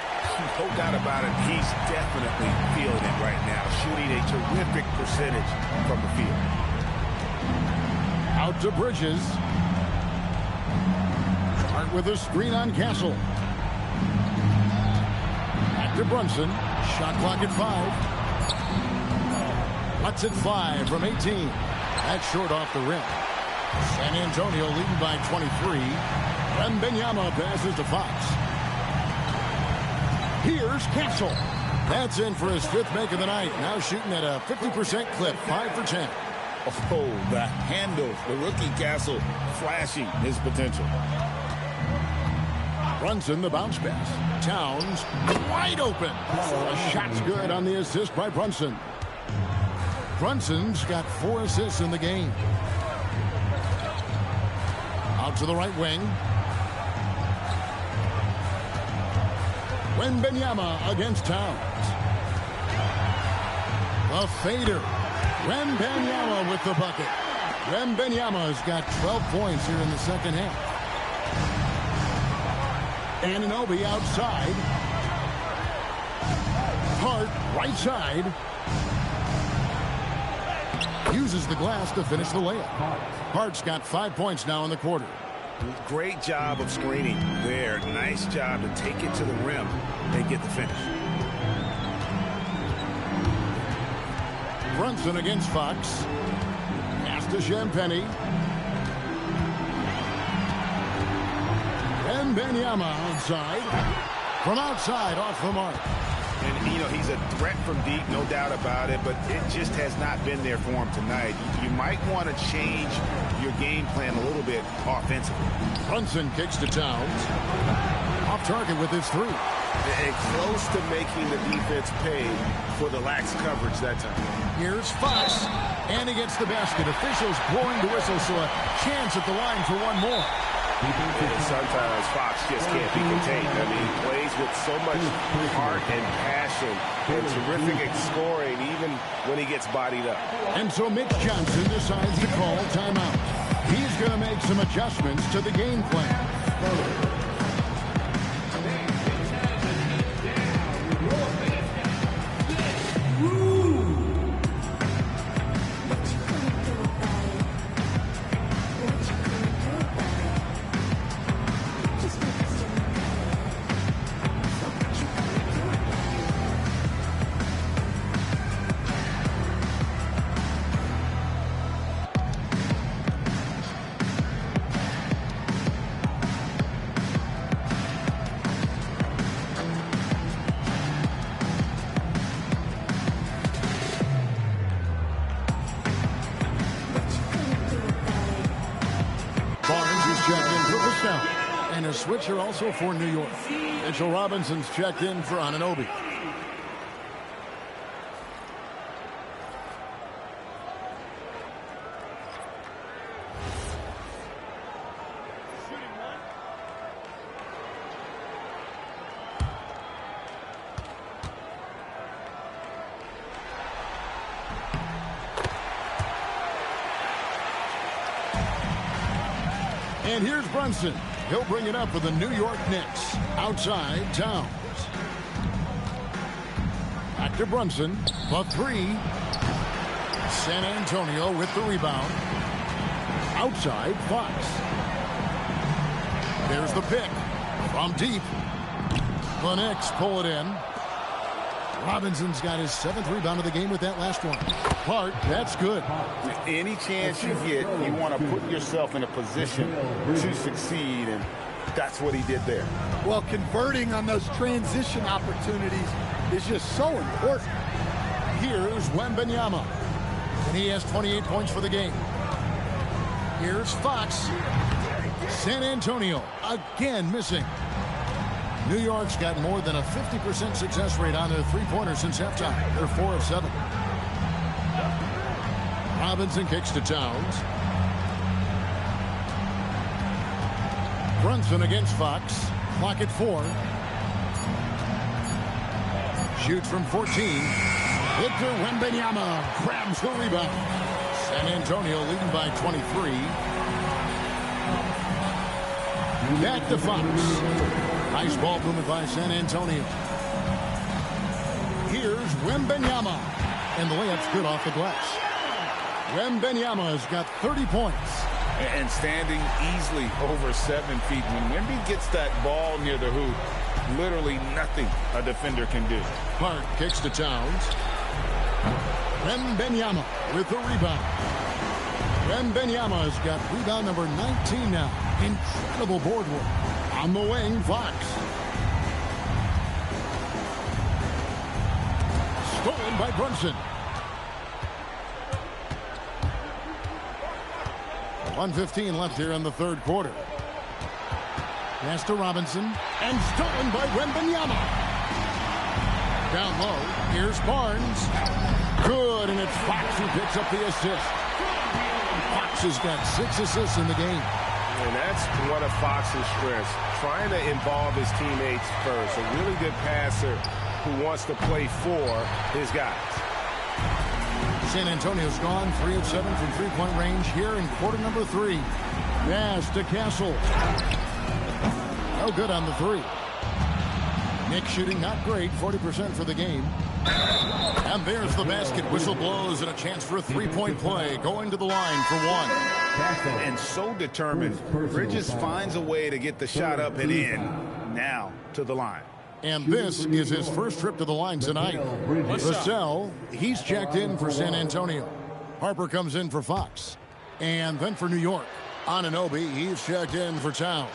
No doubt about it. He's definitely feeling it right now. Shooting a terrific percentage from the field. Out to Bridges. Hart with a screen on Castle. Back to Brunson. Shot clock at 5. Butts at 5 from 18. That's short off the rim. San Antonio leading by 23. Wembanyama passes to Fox. Here's Castle. That's in for his 5th make of the night. Now shooting at a 50% clip, 5 for 10. Oh, the handle. The rookie Castle flashing his potential. Brunson, the bounce pass. Towns, wide open. A shot's good on the assist by Brunson. Brunson's got 4 assists in the game. Out to the right wing. Wembanyama against Towns. A fader. Wembanyama with the bucket. Wembanyama's got 12 points here in the second half. Anunoby outside. Hart right side. Uses the glass to finish the layup. Hart's got 5 points now in the quarter. Great job of screening there. Nice job to take it to the rim and get the finish. Brunson against Fox. Pass to Champagny. Wembanyama outside. From outside, off the mark. And, you know, he's a threat from deep, no doubt about it, but it just has not been there for him tonight. You might want to change your game plan a little bit offensively. Brunson kicks to Towns. Off target with his 3. And close to making the defense pay for the lax coverage that time. Here's Fox. And he gets the basket. Officials blowing the whistle, so a chance at the line for one more. And sometimes Fox just can't be contained. I mean, he plays with so much heart and passion and terrific at scoring even when he gets bodied up. And so Mitch Johnson decides to call timeout. He's going to make some adjustments to the game plan. And a switcher also for New York. Mitchell Robinson's checked in for Anunoby. And here's Brunson. He'll bring it up for the New York Knicks. Outside, Towns. Back to Brunson. The 3. San Antonio with the rebound. Outside, Fox. There's the pick. From deep. The Knicks pull it in. Robinson's got his 7th rebound of the game with that last one. Hart, that's good. Any chance you get, you want to put yourself in a position to succeed, and that's what he did there. Well, converting on those transition opportunities is just so important. Here's Wembanyama, and he has 28 points for the game. Here's Fox. San Antonio again missing. New York's got more than a 50% success rate on their three-pointers since halftime. They're 4 of 7. Robinson kicks to Towns. Brunson against Fox. Clock at 4. Shoots from 14. Victor Wembanyama grabs the rebound. San Antonio leading by 23. Back to Fox. Nice ball movement by San Antonio. Here's Wembanyama. And the layup's good off the glass. Wembanyama's got 30 points. And standing easily over 7 feet. When Wemby gets that ball near the hoop, literally nothing a defender can do. Hart kicks to Towns. Wembanyama with the rebound. Wembanyama's got rebound number 19 now. Incredible board work. On the wing, Fox. Stolen by Brunson. 1:15 left here in the third quarter. Pass to Robinson. And stolen by Wembanyama. Down low. Here's Barnes. Good, and it's Fox who picks up the assist. Fox has got 6 assists in the game. And that's one of Fox's strengths, trying to involve his teammates first. A really good passer who wants to play for his guys. San Antonio's gone 3 of 7 from three-point range here in quarter number 3. Pass to Castle. No good on the 3. Knicks shooting not great, 40% for the game. And there's the basket. Whistle blows and a chance for a three-point play. Going to the line for 1. And so determined. Bridges finds a way to get the shot up and in. Now to the line. And this is his first trip to the line tonight. Vassell, he's checked in for San Antonio. Harper comes in for Fox. And then for New York, Anunoby, he's checked in for Towns.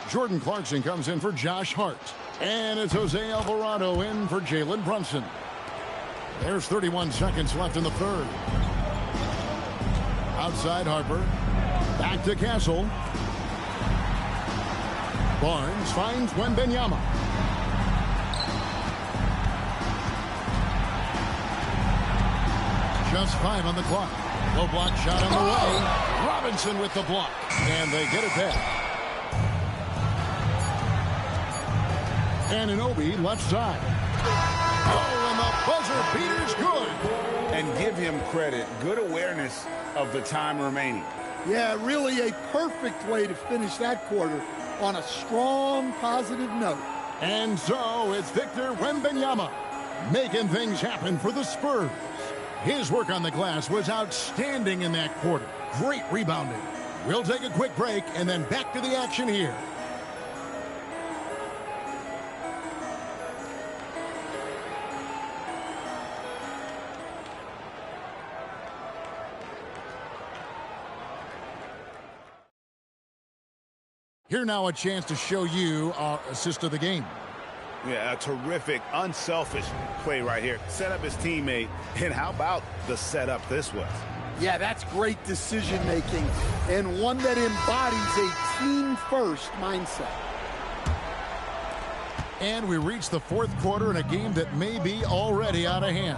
Jordan Clarkson comes in for Josh Hart. And it's Jose Alvarado in for Jalen Brunson. There's 31 seconds left in the third. Outside Harper. Back to Castle. Barnes finds Wembanyama. Just 5 on the clock. Low block shot on the way. Robinson with the block. And they get it back. Anunoby left side. Oh, and the buzzer beater's good. And give him credit. Good awareness of the time remaining. Yeah, really a perfect way to finish that quarter on a strong, positive note. And so it's Victor Wembanyama making things happen for the Spurs. His work on the glass was outstanding in that quarter. Great rebounding. We'll take a quick break and then back to the action here. Here now a chance to show you our assist of the game. Yeah, a terrific, unselfish play right here. Set up his teammate, and how about the setup this was? Yeah, that's great decision-making, and one that embodies a team-first mindset. And we reach the fourth quarter in a game that may be already out of hand.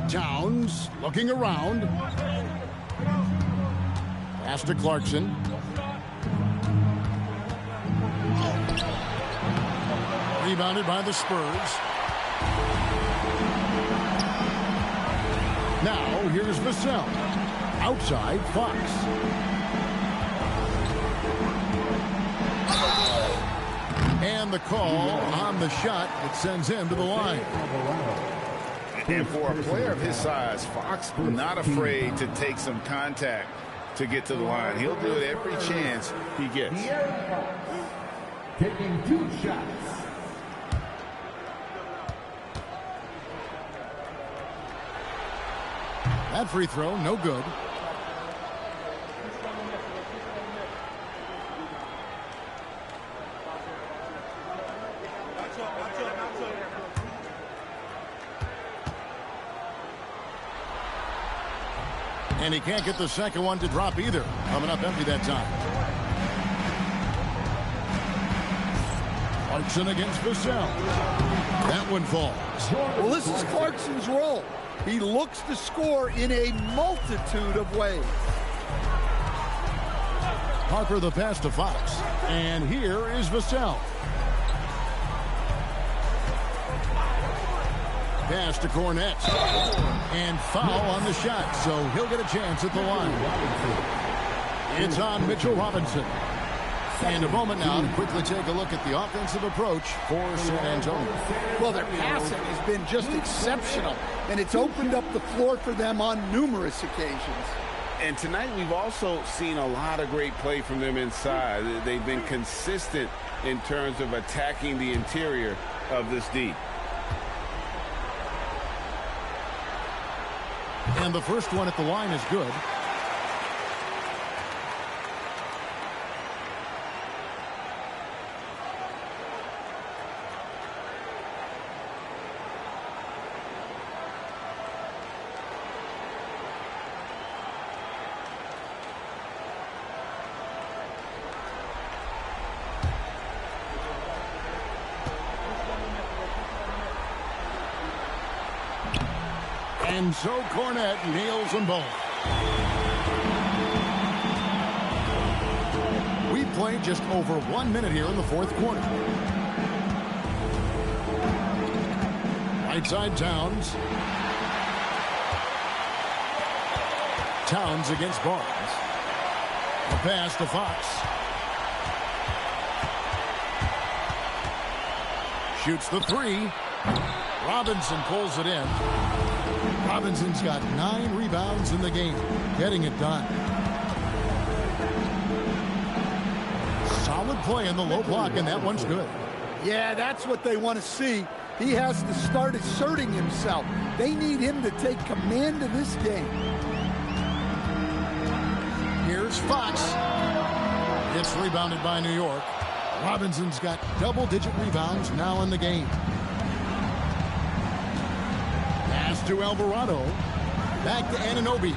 Towns looking around. Pass to Clarkson. Rebounded by the Spurs. Now here's Vassell. Outside Fox. And the call on the shot that sends him to the line. And for a player of his size, Fox not afraid to take some contact to get to the line. He'll do it every chance he gets. Taking 2 shots. That free throw, no good. And he can't get the second one to drop either. Coming up empty that time. Clarkson against Vassell. That one falls. Well, this is Clarkson's role. He looks to score in a multitude of ways. Harper the pass to Fox. And here is Vassell. Pass to Cornette. And foul on the shot, so he'll get a chance at the line. It's on Mitchell Robinson. And a moment now to quickly take a look at the offensive approach for San Antonio. Well, their passing has been just exceptional, and it's opened up the floor for them on numerous occasions. And tonight we've also seen a lot of great play from them inside. They've been consistent in terms of attacking the interior of this D. And the first one at the line is good. And so Cornette nails them both. We played just over 1 minute here in the fourth quarter. Right side Towns. Towns against Barnes. A pass to Fox. Shoots the three. Robinson pulls it in. Robinson's got 9 rebounds in the game, getting it done. Solid play in the low block, and that one's good. Yeah, that's what they want to see. He has to start asserting himself. They need him to take command of this game. Here's Fox. It's rebounded by New York. Robinson's got double-digit rebounds now in the game. Pass to Alvarado. Back to Anunoby.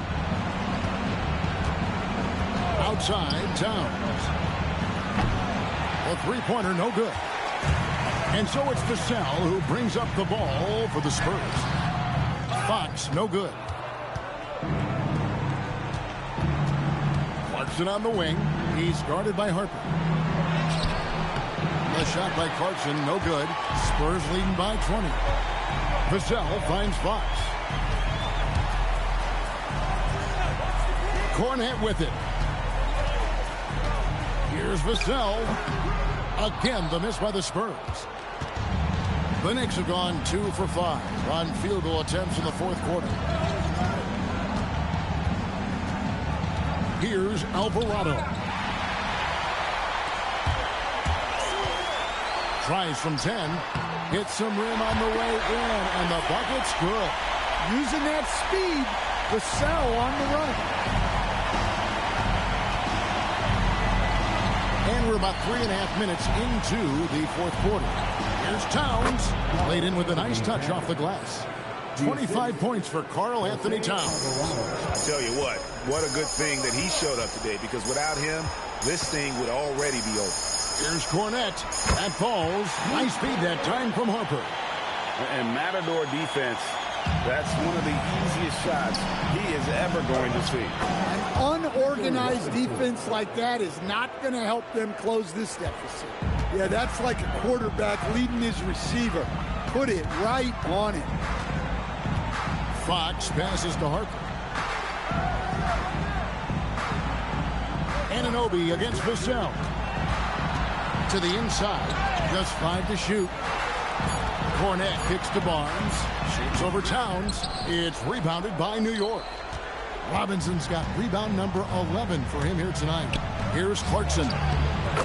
Outside, Towns. A three-pointer, no good. And so it's Vassell who brings up the ball for the Spurs. Fox, no good. Clarkson on the wing. He's guarded by Harper. A shot by Clarkson, no good. Spurs leading by 20. Vassell finds Fox. Cornette with it. Here's Vassell. Again, the miss by the Spurs. The Knicks have gone 2 for 5 on field goal attempts in the fourth quarter. Here's Alvarado. Tries from 10. Hits some rim on the way in, and the bucket's good. Using that speed, Vassell on the run. And we're about 3.5 minutes into the fourth quarter. Here's Towns. Laid in with a nice touch off the glass. 25 points for Karl Anthony Towns. I tell you what a good thing that he showed up today, because without him, this thing would already be over. Here's Cornette. That falls. Nice speed that time from Harper. And Matador defense, that's one of the easiest shots he is ever going to see. An unorganized defense like that is not going to help them close this deficit. Yeah, that's like a quarterback leading his receiver. Put it right on him. Fox passes to Harper. Anunoby against Vassell. To the inside. Just 5 to shoot. Cornette kicks to Barnes. Shoots over Towns. It's rebounded by New York. Robinson's got rebound number 11 for him here tonight. Here's Clarkson.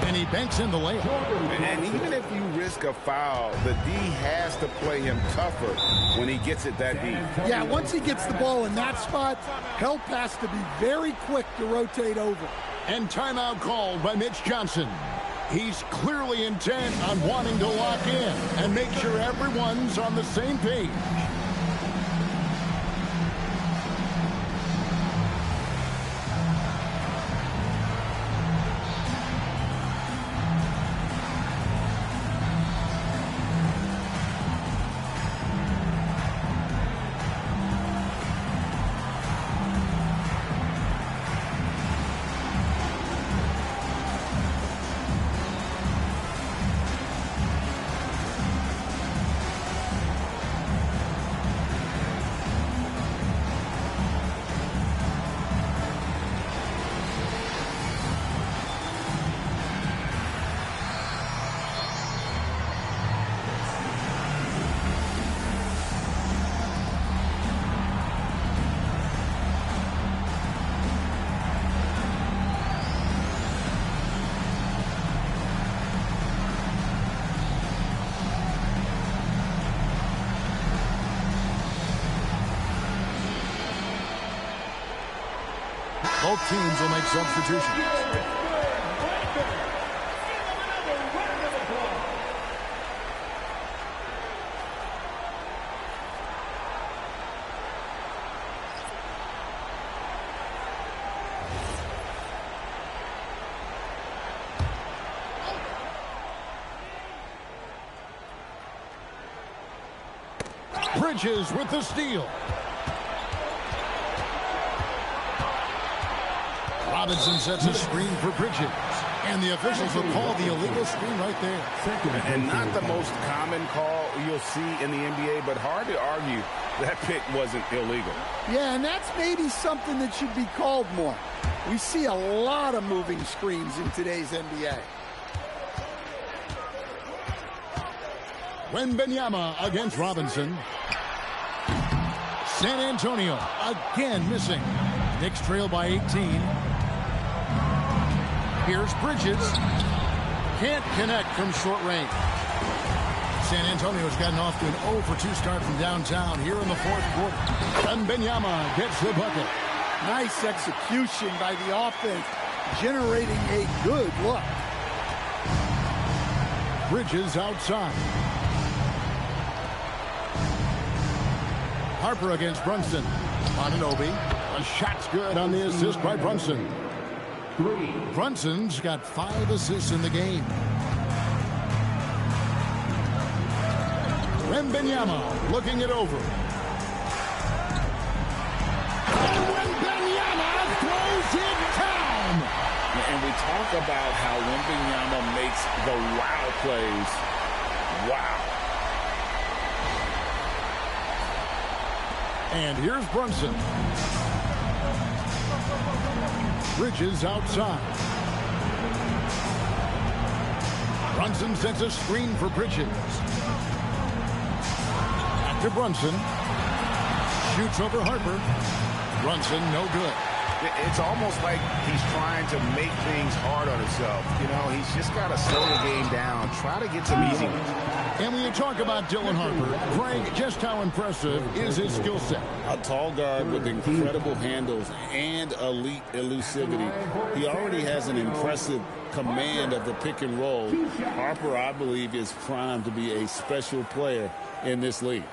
And he banks in the layup. And even if you risk a foul, the D has to play him tougher when he gets it that deep. Yeah, once he gets the ball in that spot, help has to be very quick to rotate over. And timeout called by Mitch Johnson. He's clearly intent on wanting to lock in and make sure everyone's on the same page. Both teams will make substitutions. Bridges with the steal. Robinson sets a screen for Bridges. And the officials will call the illegal screen right there. And not the most common call you'll see in the NBA, but hard to argue that pick wasn't illegal. Yeah, and that's maybe something that should be called more. We see a lot of moving screens in today's NBA. Wembanyama against Robinson. San Antonio again missing. Knicks trail by 18. Here's Bridges. Can't connect from short range. San Antonio's gotten off to an 0 for 2 start from downtown here in the fourth quarter. Wembanyama gets the bucket. Nice execution by the offense, generating a good look. Bridges outside. Harper against Brunson. Anunoby. A shot's good on the assist by Brunson. Brunson's got 5 assists in the game. Wembanyama looking it over. And Wembanyama throws it down. And we talk about how Wembanyama makes the wow plays. Wow. And here's Brunson. Bridges outside. Brunson sets a screen for Bridges. Back to Brunson. Shoots over Harper. Brunson, no good. It's almost like he's trying to make things hard on himself. You know, he's just got to slow the game down, try to get some easy ones. And when you talk about Dylan Harper, Greg, just how impressive is his skill set? A tall guard with incredible handles and elite elusivity. He already has an impressive command of the pick and roll. Harper, I believe, is primed to be a special player in this league.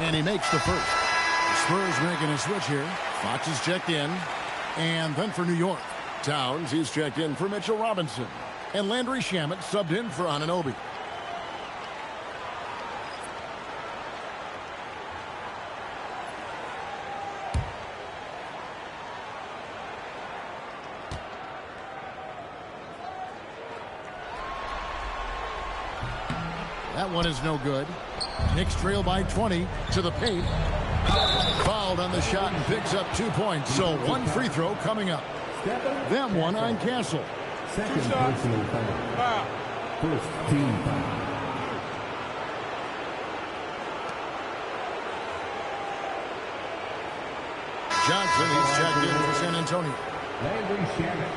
And he makes the first. The Spurs making a switch here. Fox is checked in. And then for New York, Towns, he's checked in for Mitchell Robinson. And Landry Shamet subbed in for Anunoby. That one is no good. Knicks trail by 20 to the paint. Fouled on the shot and picks up 2 points. So one free throw coming up. Then one on Castle. Second personal foul. First team foul. Johnson is checked in for San Antonio. Landry Shamet,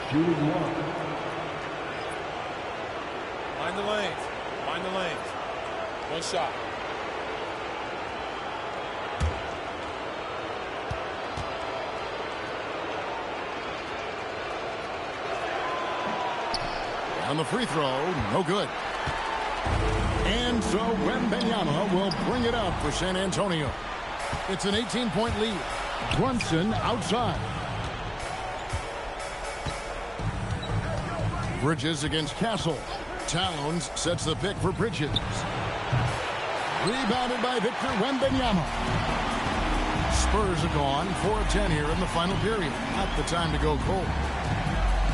shooting one. Mind the lanes. Mind the lanes. One shot. On the free throw, no good. And so Wembanyama will bring it up for San Antonio. It's an 18-point lead. Brunson outside. Bridges against Castle. Towns sets the pick for Bridges. Rebounded by Victor Wembanyama. Spurs are gone. 4 of 10 here in the final period. Not the time to go cold.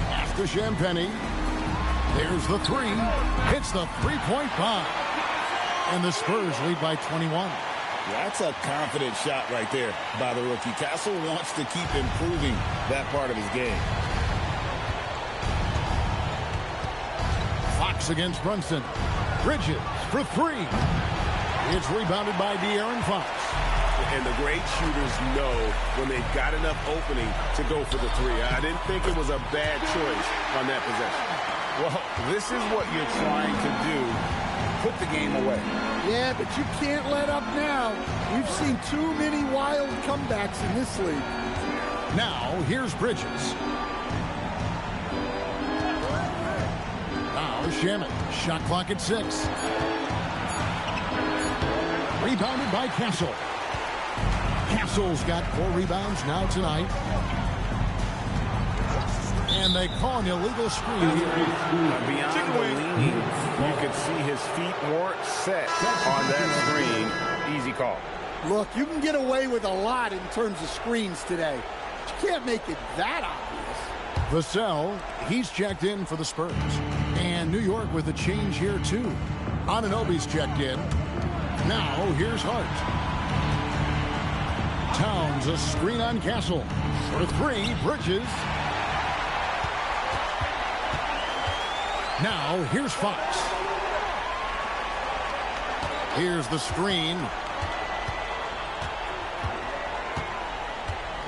After Champagne. There's the three. Hits the three-point bomb. And the Spurs lead by 21. That's a confident shot right there by the rookie. Castle wants to keep improving that part of his game. Fox against Brunson. Bridges for 3. It's rebounded by De'Aaron Fox. And the great shooters know when they've got enough opening to go for the 3. I didn't think it was a bad choice on that possession. Well, this is what you're trying to do. Put the game away. Yeah, but you can't let up now. We've seen too many wild comebacks in this league. Now, here's Bridges. Now, Shaman. Shot clock at 6. Rebounded by Castle. Castle's got 4 rebounds now tonight. And they call an illegal screen here. Beyond the leaning, you could see his feet weren't set on that screen. Easy call. Look, you can get away with a lot in terms of screens today. You can't make it that obvious. Vassell, he's checked in for the Spurs. And New York with a change here, too. Anunoby's checked in. Now, here's Hart. Towns, a screen on Castle. For 3, Bridges. Now, here's Fox. Here's the screen.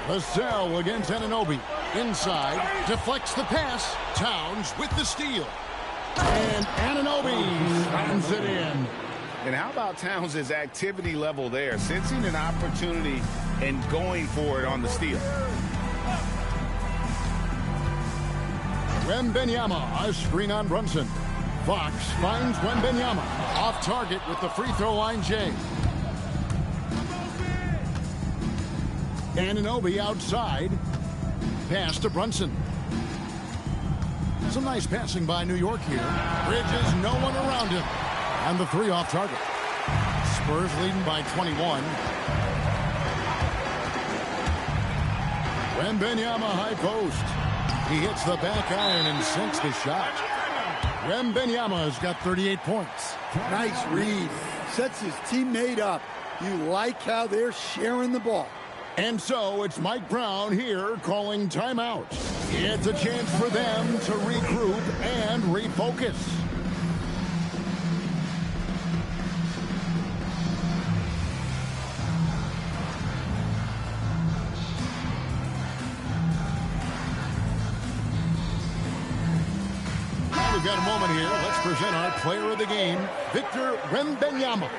Vassell against Anunoby. Inside, deflects the pass. Towns with the steal. And Anunoby slams it in. And how about Towns' activity level there? Sensing an opportunity and going for it on the steal. Wembanyama, a screen on Brunson. Fox finds Wembanyama. Off target with the free throw line, Jay. Anunoby outside. Pass to Brunson. Some nice passing by New York here. Bridges, no one around him. And the 3 off target. Spurs leading by 21. Wembanyama high post. He hits the back iron and sinks the shot. Wembanyama's got 38 points. Nice read. Sets his teammate up. You like how they're sharing the ball. And so it's Mike Brown here calling timeout. It's a chance for them to regroup and refocus. We've got a moment here. Let's present our player of the game, Victor Wembanyama.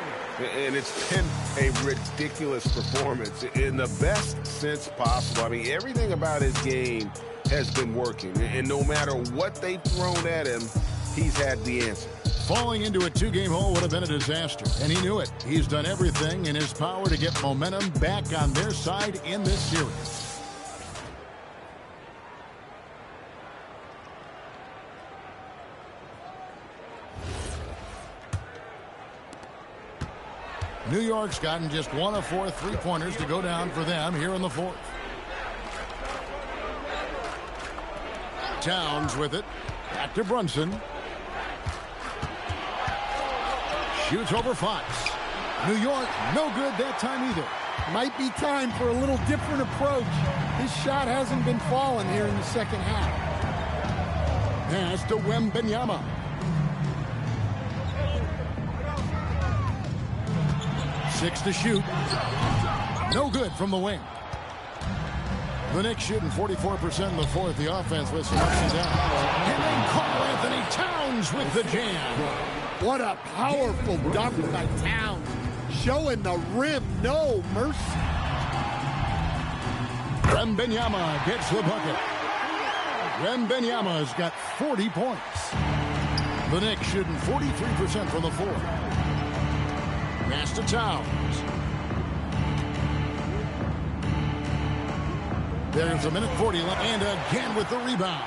And it's been a ridiculous performance in the best sense possible. I mean, everything about his game has been working. And no matter what they've thrown at him, he's had the answer. Falling into a 2-game hole would have been a disaster, and he knew it. He's done everything in his power to get momentum back on their side in this series. New York's gotten just 1 of 4 3-pointers to go down for them here in the 4th. Towns with it. Back to Brunson. Shoots over Fox. New York, no good that time either. Might be time for a little different approach. His shot hasn't been falling here in the second half. Pass to Wembanyama. Six to shoot. No good from the wing. The Knicks shooting 44% in the 4th. The offense with some ups and downs. And then Karl Anthony Towns with the jam. What a powerful dunk by Towns. Showing the rim no mercy. Wembanyama gets the bucket. Wembanyama's got 40 points. The Knicks shooting 43% from the 4th. Pass to Towns. There's a minute 40 left, and again with the rebound.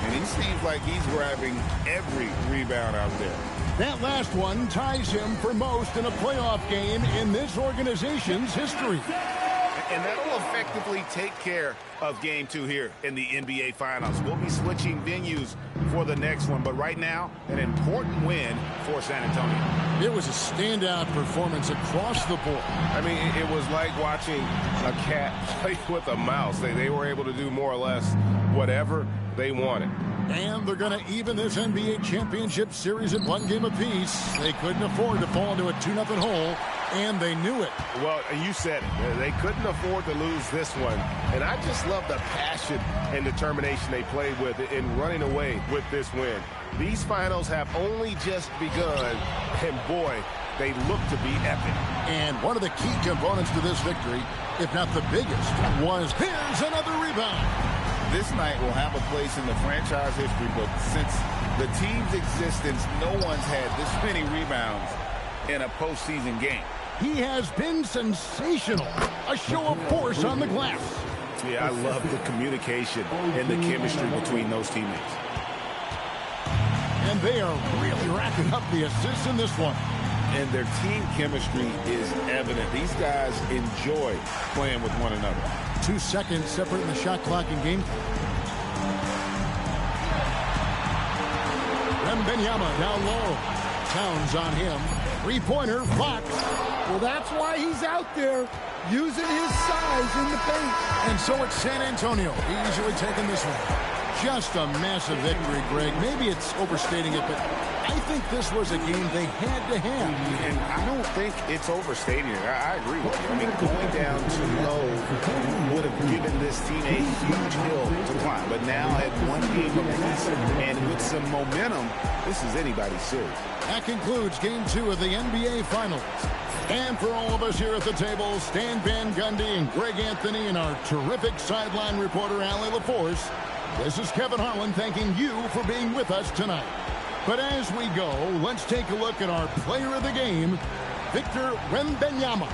And he seems like he's grabbing every rebound out there. That last one ties him for most in a playoff game in this organization's history. And that'll effectively take care of Game 2 here in the NBA Finals. We'll be switching venues for the next one, but right now, an important win for San Antonio. It was a standout performance across the board. I mean, it was like watching a cat play with a mouse. They were able to do more or less whatever they wanted. And they're going to even this NBA championship series at 1 game apiece. They couldn't afford to fall into a 2-0 hole And they knew it. Well, you said it. They couldn't afford to lose this one. And I just love the passion and determination they played with in running away with this win. These finals have only just begun, and boy, they look to be epic. And one of the key components to this victory, if not the biggest, was here's another rebound. This night will have a place in the franchise history book. Since the team's existence, no one's had this many rebounds in a postseason game. He has been sensational. A show of force on the glass. Yeah, I love the communication and the chemistry between those teammates. And they are really racking up the assists in this one. And their team chemistry is evident. These guys enjoy playing with one another. 2 seconds separating the shot clock in game. Wembanyama down low. Towns on him. Three-pointer, Fox. Well, that's why he's out there using his size in the paint. And so it's San Antonio easily taking this one. Just a massive victory, Greg. Maybe it's overstating it, but I think this was a game they had to have. And I don't think it's overstating it. I agree with you. I mean, going down too low would have given this team a huge hill to climb. But now at one game apiece and with some momentum, this is anybody's series. That concludes Game 2 of the NBA Finals. And for all of us here at the table, Stan Van Gundy and Greg Anthony and our terrific sideline reporter, Allie LaForce, this is Kevin Harlan thanking you for being with us tonight. But as we go, let's take a look at our player of the game, Victor Wembanyama.